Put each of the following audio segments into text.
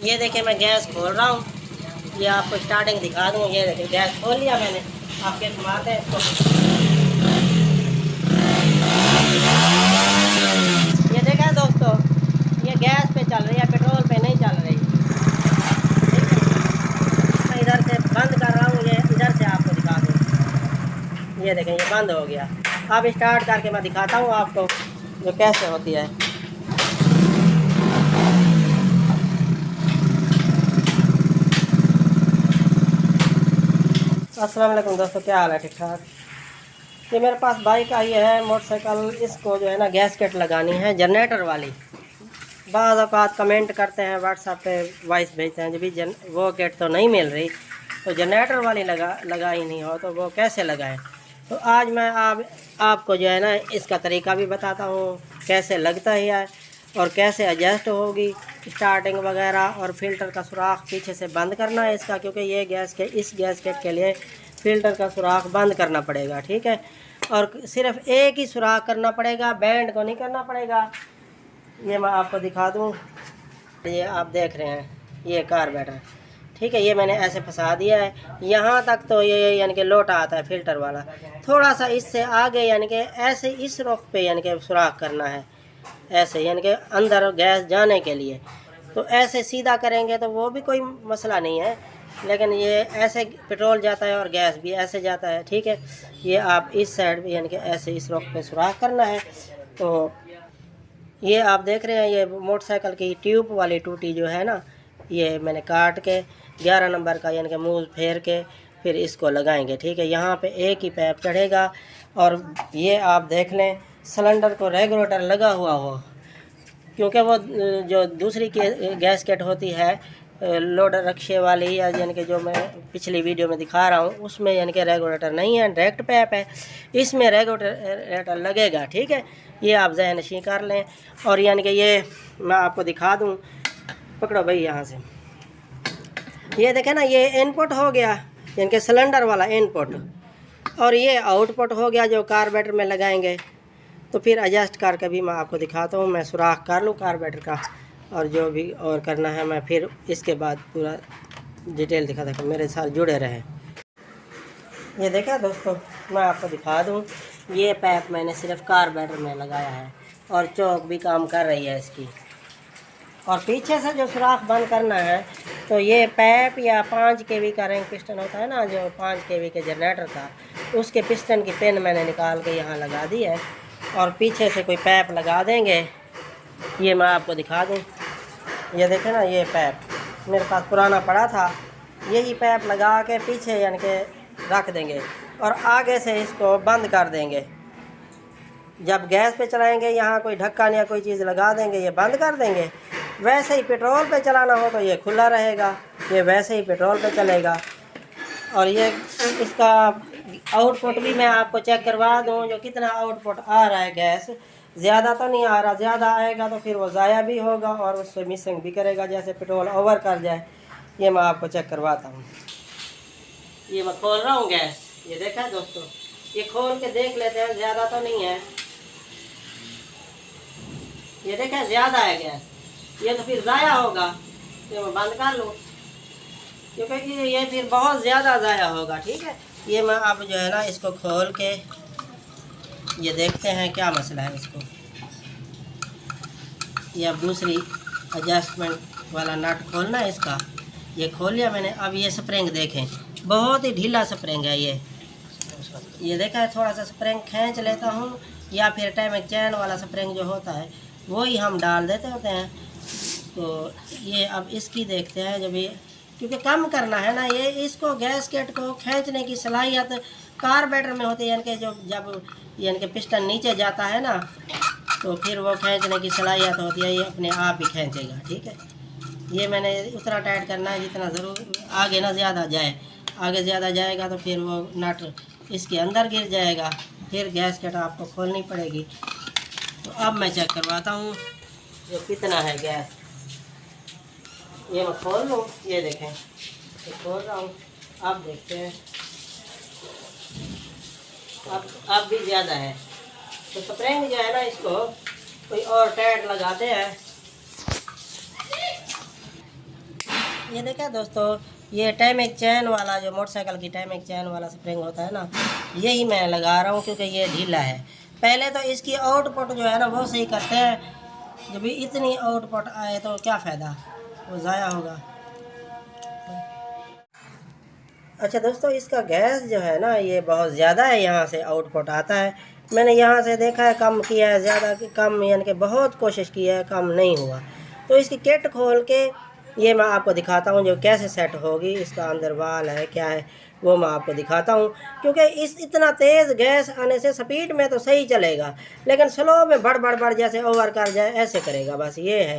ये देखिए मैं गैस खोल रहा हूँ, ये आपको स्टार्टिंग दिखा दूँ। ये देखिए गैस खोल लिया मैंने, आपके घुमाते हैं इसको। ये देखा दोस्तों, ये गैस पे चल रही है, पेट्रोल पे नहीं चल रही। मैं इधर से बंद कर रहा हूँ, ये इधर से आपको दिखा दूँ। ये देखें ये बंद हो गया। अब स्टार्ट करके मैं दिखाता हूँ आपको जो कैसे होती है। अस्सलाम वालेकुम दोस्तों, क्या हाल है? ठीक ठाक। ये मेरे पास बाइक आई है, मोटरसाइकिल, इसको जो है ना गैसकेट लगानी है जनरेटर वाली। बाज़ औक़ात कमेंट करते हैं व्हाट्सएप पे, वॉइस भेजते हैं, जब भी वो गेट तो नहीं मिल रही, तो जनरेटर वाली लगाई नहीं हो तो वो कैसे लगाएं। तो आज मैं आपको जो है ना इसका तरीका भी बताता हूँ, कैसे लगता है और कैसे एडजस्ट होगी स्टार्टिंग वगैरह। और फिल्टर का सुराख पीछे से बंद करना है इसका, क्योंकि ये इस गैसकेट के लिए फ़िल्टर का सुराख बंद करना पड़ेगा, ठीक है। और सिर्फ एक ही सुराख करना पड़ेगा, बैंड को नहीं करना पड़ेगा। ये मैं आपको दिखा दूँ, ये आप देख रहे हैं ये कार्बोरेटर, ठीक है। ये मैंने ऐसे फंसा दिया है यहाँ तक, तो ये यानी कि लोटा आता है फ़िल्टर वाला। थोड़ा सा इससे आगे यानी कि ऐसे इस रुख पे यानी कि सुराख करना है, ऐसे यानी कि अंदर गैस जाने के लिए। तो ऐसे सीधा करेंगे तो वो भी कोई मसला नहीं है, लेकिन ये ऐसे पेट्रोल जाता है और गैस भी ऐसे जाता है, ठीक है। ये आप इस साइड भी यानी कि ऐसे इस रुख पे सुराख करना है। तो ये आप देख रहे हैं, ये मोटरसाइकिल की ट्यूब वाली टूटी जो है ना, ये मैंने काट के 11 नंबर का यानी कि मूव फेर के फिर इसको लगाएंगे, ठीक है। यहाँ पे एक ही पैप चढ़ेगा। और ये आप देख लें सिलेंडर को रेगुलेटर लगा हुआ हो, क्योंकि वो जो दूसरी गैसकेट होती है लोडर रक्शे वाली, या यानी कि जो मैं पिछली वीडियो में दिखा रहा हूँ उसमें यानी कि रेगुलेटर नहीं है, डायरेक्ट पैप है। इसमें रेगुलेटर लगेगा, ठीक है। ये आप ज़हन नशीं कर लें। और यानी कि ये मैं आपको दिखा दूँ, पकड़ो भाई यहाँ से। ये देखें ना, ये इनपुट हो गया यानी कि सिलेंडर वाला इनपुट, और ये आउटपुट हो गया जो कार्बोरेटर में लगाएंगे। तो फिर एडजस्ट करके भी मैं आपको दिखाता हूँ। मैं सुराख कर लूँ कार्बोरेटर का, और जो भी और करना है मैं फिर इसके बाद पूरा डिटेल दिखा दूँ। मेरे साथ जुड़े रहें। ये देखा दोस्तों, मैं आपको दिखा दूँ, ये पैप मैंने सिर्फ कार्बोरेटर में लगाया है और चौक भी काम कर रही है इसकी। और पीछे से जो सुराख बंद करना है, तो ये पैप या 5 kV का रिंग पिस्टन होता है ना, जो 5 kV के जनरेटर का, उसके पिस्टन की पिन मैंने निकाल के यहाँ लगा दी है। और पीछे से कोई पैप लगा देंगे, ये मैं आपको दिखा दूँ। ये देखें ना, ये पैप मेरे पास पुराना पड़ा था, यही पैप लगा के पीछे यानी कि रख देंगे और आगे से इसको बंद कर देंगे। जब गैस पे चलाएंगे यहाँ कोई ढक्कन या कोई चीज़ लगा देंगे, ये बंद कर देंगे। वैसे ही पेट्रोल पे चलाना हो तो ये खुला रहेगा, ये वैसे ही पेट्रोल पे चलेगा। और ये इसका आउटपुट भी मैं आपको चेक करवा दूँ, जो कितना आउटपुट आ रहा है गैस। ज़्यादा तो नहीं आ रहा, ज़्यादा आएगा तो फिर वो ज़ाया भी होगा और उससे मिसिंग भी करेगा, जैसे पेट्रोल ओवर कर जाए। ये मैं आपको चेक करवाता हूँ। ये मैं खोल रहा हूँ गैस, ये देखा है दोस्तों, ये खोल के देख लेते हैं, ज़्यादा तो नहीं है। ये देखा है ज़्यादा है गैस, ये तो फिर ज़ाया होगा, तो मैं बंद कर लूँ, क्योंकि ये फिर बहुत ज़्यादा ज़ाया होगा, ठीक है। ये मैं अब जो है ना इसको खोल के ये देखते हैं क्या मसला है इसको। ये अब दूसरी एडजस्टमेंट वाला नट खोलना है इसका, ये खोल लिया मैंने। अब ये स्प्रिंग देखें, बहुत ही ढीला स्प्रिंग है ये देखा है। थोड़ा सा स्प्रिंग खींच लेता हूँ, या फिर टाइमिंग चैन वाला स्प्रिंग जो होता है वही हम डाल देते होते हैं। तो ये अब इसकी देखते हैं, जब ये क्योंकि कम करना है ना, ये इसको गैसकेट को खींचने की सलाहियत कार्बोरेटर में होती है, यानी कि जब यानी कि पिस्टन नीचे जाता है ना, तो फिर वो खींचने की सलाहियत होती है, ये अपने आप ही खींचेगा, ठीक है। ये मैंने उतना टाइट करना है जितना ज़रूर, आगे ना ज़्यादा जाए, आगे ज़्यादा जाएगा तो फिर वो नट इसके अंदर गिर जाएगा, फिर गैसकेट आपको खोलनी पड़ेगी। तो अब मैं चेक करवाता हूँ जो कितना है गैस। ये मैं खोल लूँ, ये देखें, ये खोल रहा हूँ, अब देखते हैं। अब भी ज़्यादा है, तो स्प्रिंग जो है ना इसको कोई और टाइट लगाते हैं। ये देखा दोस्तों, ये टाइमिंग चैन वाला जो मोटरसाइकिल की टाइमिंग चैन वाला स्प्रिंग होता है ना, यही मैं लगा रहा हूँ क्योंकि ये ढीला है। पहले तो इसकी आउटपुट जो है ना वो सही करते हैं, जब भी इतनी आउटपुट आए तो क्या फ़ायदा, वो ज़ाया होगा। अच्छा दोस्तों, इसका गैस जो है ना ये बहुत ज़्यादा है, यहाँ से आउटपुट आता है। मैंने यहाँ से देखा है, कम किया है, ज़्यादा कम, यानी कि बहुत कोशिश की है, कम नहीं हुआ। तो इसकी किट खोल के ये मैं आपको दिखाता हूँ जो कैसे सेट होगी। इसका अंदर वाल है क्या है वो मैं आपको दिखाता हूँ, क्योंकि इस इतना तेज़ गैस आने से स्पीड में तो सही चलेगा, लेकिन स्लो में बढ़ जैसे ओवर कर जाए ऐसे करेगा। बस ये है,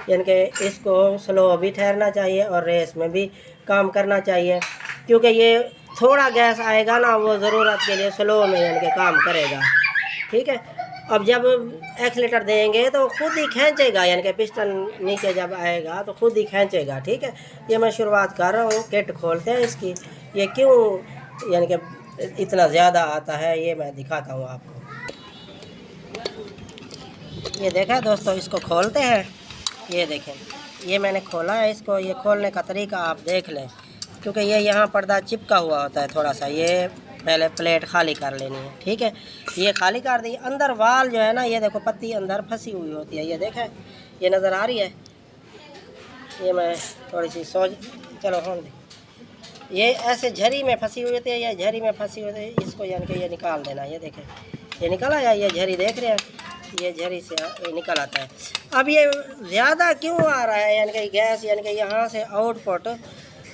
यानी कि इसको स्लो भी ठहरना चाहिए और रेस में भी काम करना चाहिए, क्योंकि ये थोड़ा गैस आएगा ना वो ज़रूरत के लिए स्लो में यानी कि काम करेगा। ठीक है, अब जब एक्सीलेटर देंगे तो खुद ही खींचेगा, यानी कि पिस्टन नीचे जब आएगा तो खुद ही खींचेगा। ठीक है, ये मैं शुरुआत कर रहा हूँ। किट खोलते हैं इसकी, ये क्यों यानी कि इतना ज़्यादा आता है ये मैं दिखाता हूँ आपको। ये देखा दोस्तों, इसको खोलते हैं। ये देखें, ये मैंने खोला है इसको। ये खोलने का तरीका आप देख लें, क्योंकि ये यहाँ पर्दा चिपका हुआ होता है थोड़ा सा। ये पहले प्लेट खाली कर लेनी है। ठीक है, ये खाली कर दी। अंदर वाल जो है ना, ये देखो पत्ती अंदर फंसी हुई होती है। ये देखें, ये नज़र आ रही है। ये मैं थोड़ी सी चलो होने दे। ये ऐसे झरी में फंसी हुई होती है, ये झरी में फंसी हुई है। इसको यानी कि ये निकाल देना। ये देखें, ये निकल आया। ये झरी देख रहे हैं, ये झरी से ये निकल आता है। अब ये ज़्यादा क्यों आ रहा है, यानी कि गैस, यानी कि यहाँ से आउटपुट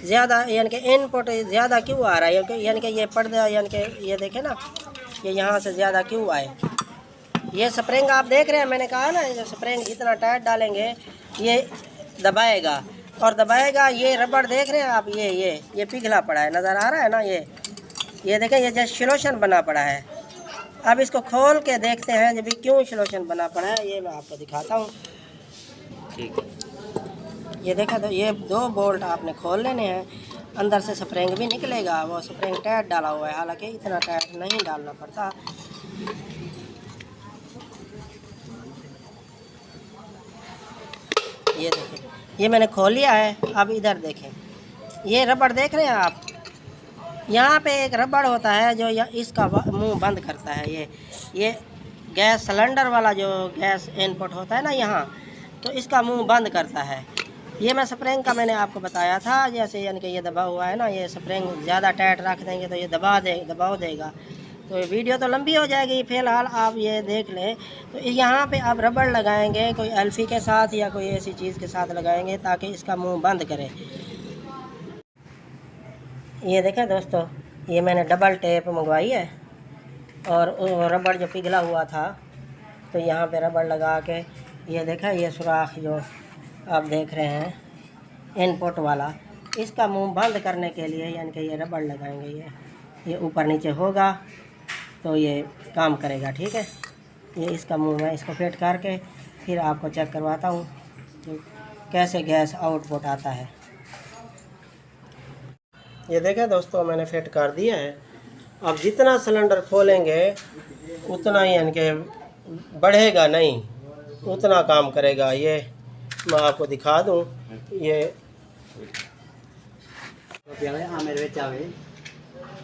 ज़्यादा, यानी कि इनपुट ज़्यादा क्यों आ रहा है, यानी कि ये पर्दा, यानी कि ये देखें ना, ये यहाँ से ज़्यादा क्यों आए। ये स्प्रिंग आप देख रहे हैं, मैंने कहा ना, ये स्प्रिंग जितना टाइट डालेंगे ये दबाएगा और दबाएगा। ये रबड़ देख रहे हैं आप, ये पिघला पड़ा है, नज़र आ रहा है ना। ये देखें, ये जैसे स्लोशन बना पड़ा है। अब इसको खोल के देखते हैं जब क्यों स्लोशन बना पड़ा है, ये मैं आपको दिखाता हूँ। ठीक है, ये देखा तो ये 2 बोल्ट आपने खोल लेने हैं। अंदर से स्प्रिंग भी निकलेगा, वो स्प्रिंग टाइट डाला हुआ है, हालांकि इतना टाइट नहीं डालना पड़ता। ये देखें, ये मैंने खोल लिया है। अब इधर देखें, ये रबड़ देख रहे हैं आप, यहाँ पे एक रबड़ होता है जो इसका मुंह बंद करता है। ये गैस सिलेंडर वाला जो गैस इनपुट होता है ना यहाँ, तो इसका मुंह बंद करता है। ये मैं स्प्रिंग का मैंने आपको बताया था, जैसे यानी कि ये दबा हुआ है ना, ये स्प्रिंग ज़्यादा टाइट रख देंगे तो ये दबाव देगा। तो ये वीडियो तो लंबी हो जाएगी, फ़िलहाल आप ये देख लें। तो यहाँ पे आप रबड़ लगाएंगे कोई एल्फी के साथ या कोई ऐसी चीज़ के साथ लगाएंगे ताकि इसका मुंह बंद करे। ये देखें दोस्तों, ये मैंने डबल टेप मंगवाई है और रबड़ जो पिघला हुआ था तो यहाँ पे रबड़ लगा के, ये देखा, ये सुराख जो आप देख रहे हैं इनपुट वाला, इसका मुंह बंद करने के लिए यानी कि ये रबड़ लगाएंगे। ये ऊपर नीचे होगा तो ये काम करेगा। ठीक है, ये इसका मुंह मैं इसको फिट करके फिर आपको चेक करवाता हूँ तो कैसे गैस आउटपुट आता है। ये देखें दोस्तों, मैंने फिट कर दिया है। अब जितना सिलेंडर खोलेंगे उतना ही यानी कि बढ़ेगा नहीं, उतना काम करेगा। ये मैं आपको दिखा दूं। ये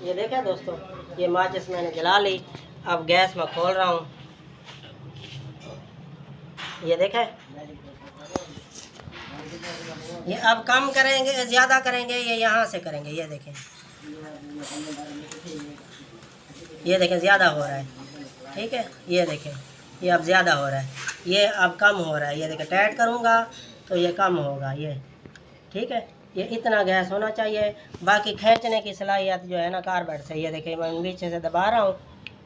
देखें दोस्तों, ये माचिस मैंने जला ली। अब गैस में खोल रहा हूँ। ये देखें, ये अब कम करेंगे ज़्यादा करेंगे, ये यहाँ से करेंगे। ये देखें, ये देखें ज़्यादा हो रहा है। ठीक है, ये देखें, ये अब ज़्यादा हो रहा है, ये अब कम हो रहा है। ये देखें, टाइट करूँगा तो ये कम होगा। ये ठीक है, ये इतना गैस होना चाहिए। बाकी खींचने की सलाहियत जो है ना कार्बेट से, ये देखें मैं पीछे से दबा रहा हूँ,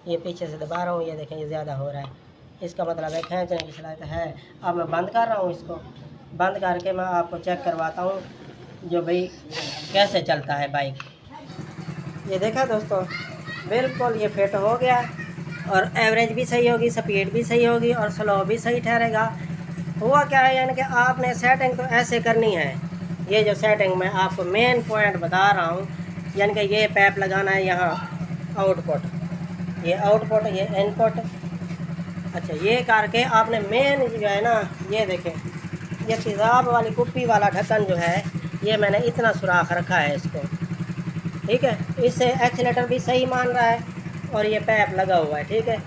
ये पीछे से दबा रहा हूँ। ये देखें, ये ज़्यादा हो रहा है, इसका मतलब है खींचने की सलाहियत है। अब मैं बंद कर रहा हूँ, इसको बंद करके मैं आपको चेक करवाता हूँ जो भाई कैसे चलता है बाइक। ये देखा दोस्तों, बिल्कुल ये फिट हो गया और एवरेज भी सही होगी, स्पीड भी सही होगी और स्लो भी सही ठहरेगा। हुआ क्या है, यानी कि आपने सेटिंग तो ऐसे करनी है। ये जो सेटिंग मैं आपको मेन पॉइंट बता रहा हूँ, यानी कि ये पैप लगाना है यहाँ आउटपुट, ये आउटपुट, ये इनपुट। अच्छा, ये करके आपने मेन जो है ना, ये देखें, ये तेज़ाब वाली कुप्पी वाला ढक्कन जो है ये मैंने इतना सुराख रखा है इसको, ठीक है। इससे एक्सीलेटर भी सही मान रहा है और ये पैप लगा हुआ है, ठीक है।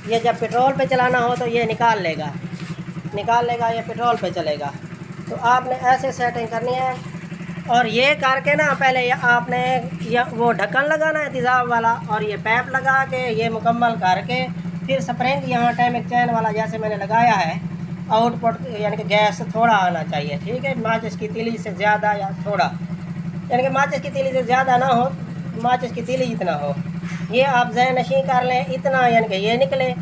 ये जब पेट्रोल पे चलाना हो तो ये निकाल लेगा, ये पेट्रोल पे चलेगा। तो आपने ऐसे सेटिंग करनी है। और ये करके ना पहले आपने वो ढक्कन लगाना है तेज़ाब वाला, और ये पैप लगा के ये मुकम्मल करके फिर स्प्रिंग यहाँ टाइमिंग चैन वाला जैसे मैंने लगाया है, आउटपुट यानी कि गैस थोड़ा आना चाहिए, ठीक है। माचिस की तीली से ज़्यादा या थोड़ा, यानी कि माचिस की तीली से ज़्यादा ना हो, माचिस की तीली जितना हो, ये आप ज़हन नशीं कर लें इतना, यानी कि ये निकले।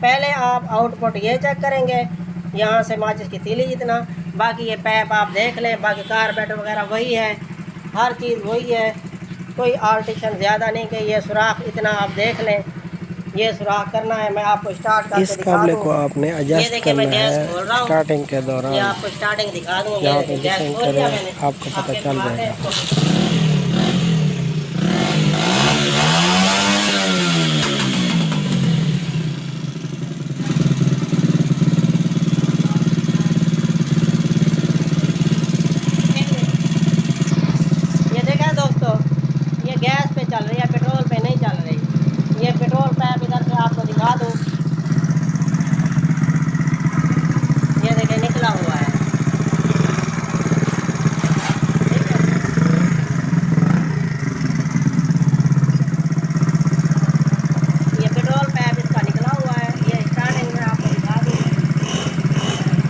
पहले आप आउटपुट ये चेक करेंगे यहाँ से माचिस की तीली जितना, बाकी ये पैप आप देख लें, बाकी कारबेटर वगैरह वही है, हर चीज़ वही है, कोई आल्ट्रेशन ज़्यादा नहीं कि ये सुराख इतना आप देख लें, ये सुराख करना है। मैं आपको स्टार्ट करके इस काबले को आपने एडजस्ट करना है स्टार्टिंग के दौरान। ये आपको स्टार्टिंग दिखा दूँ, यहाँ पे जिसम करें आपको पता चल जाएगा। गैस पे चल रही है, पेट्रोल पे नहीं चल रही। ये पेट्रोल पैप इधर से आपको दिखा दूँ, ये देखिए निकला हुआ है, ठीक है। ये पेट्रोल पैप इसका निकला हुआ है, ये स्टार्टिंग में आपको दिखा दूँ,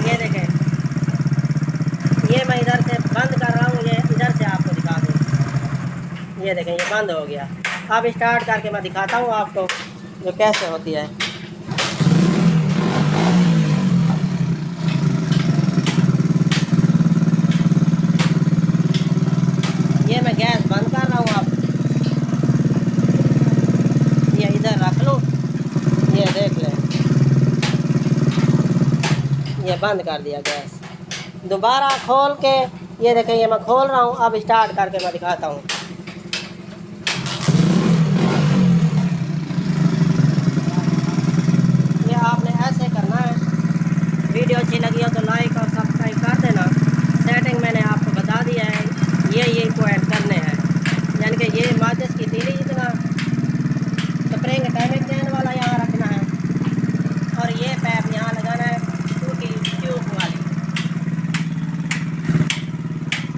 ये देखें, ये मैं इधर से बंद कर रहा हूँ, ये इधर से आपको दिखा दूँ, ये देखें ये बंद हो गया। अब स्टार्ट करके मैं दिखाता हूँ आपको जो कैसे होती है। ये मैं गैस बंद कर रहा हूँ, आप ये इधर रख लूँ, ये देख लें, ये बंद कर दिया गैस। दोबारा खोल के ये देखें, ये मैं खोल रहा हूँ, अब स्टार्ट करके मैं दिखाता हूँ। आपने ऐसे करना है। वीडियो अच्छी लगी हो तो लाइक और सब्सक्राइब कर देना। सेटिंग मैंने आपको बता दिया है, ये पॉइंट करने हैं, यानी कि ये माचिस की तीली जितना, स्प्रिंग टाइमिंग चैन वाला यहाँ रखना है, और ये पैप यहाँ लगाना है टूटी ट्यूब वाली।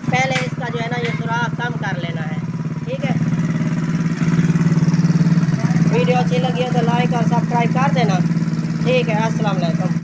पहले इसका जो है ना ये सुराख कम कर लेना है, ठीक है। वीडियो अच्छी लगी हो तो लाइक और सब्सक्राइब कर देना, ठीक है। अस्सलाम वालेकुम।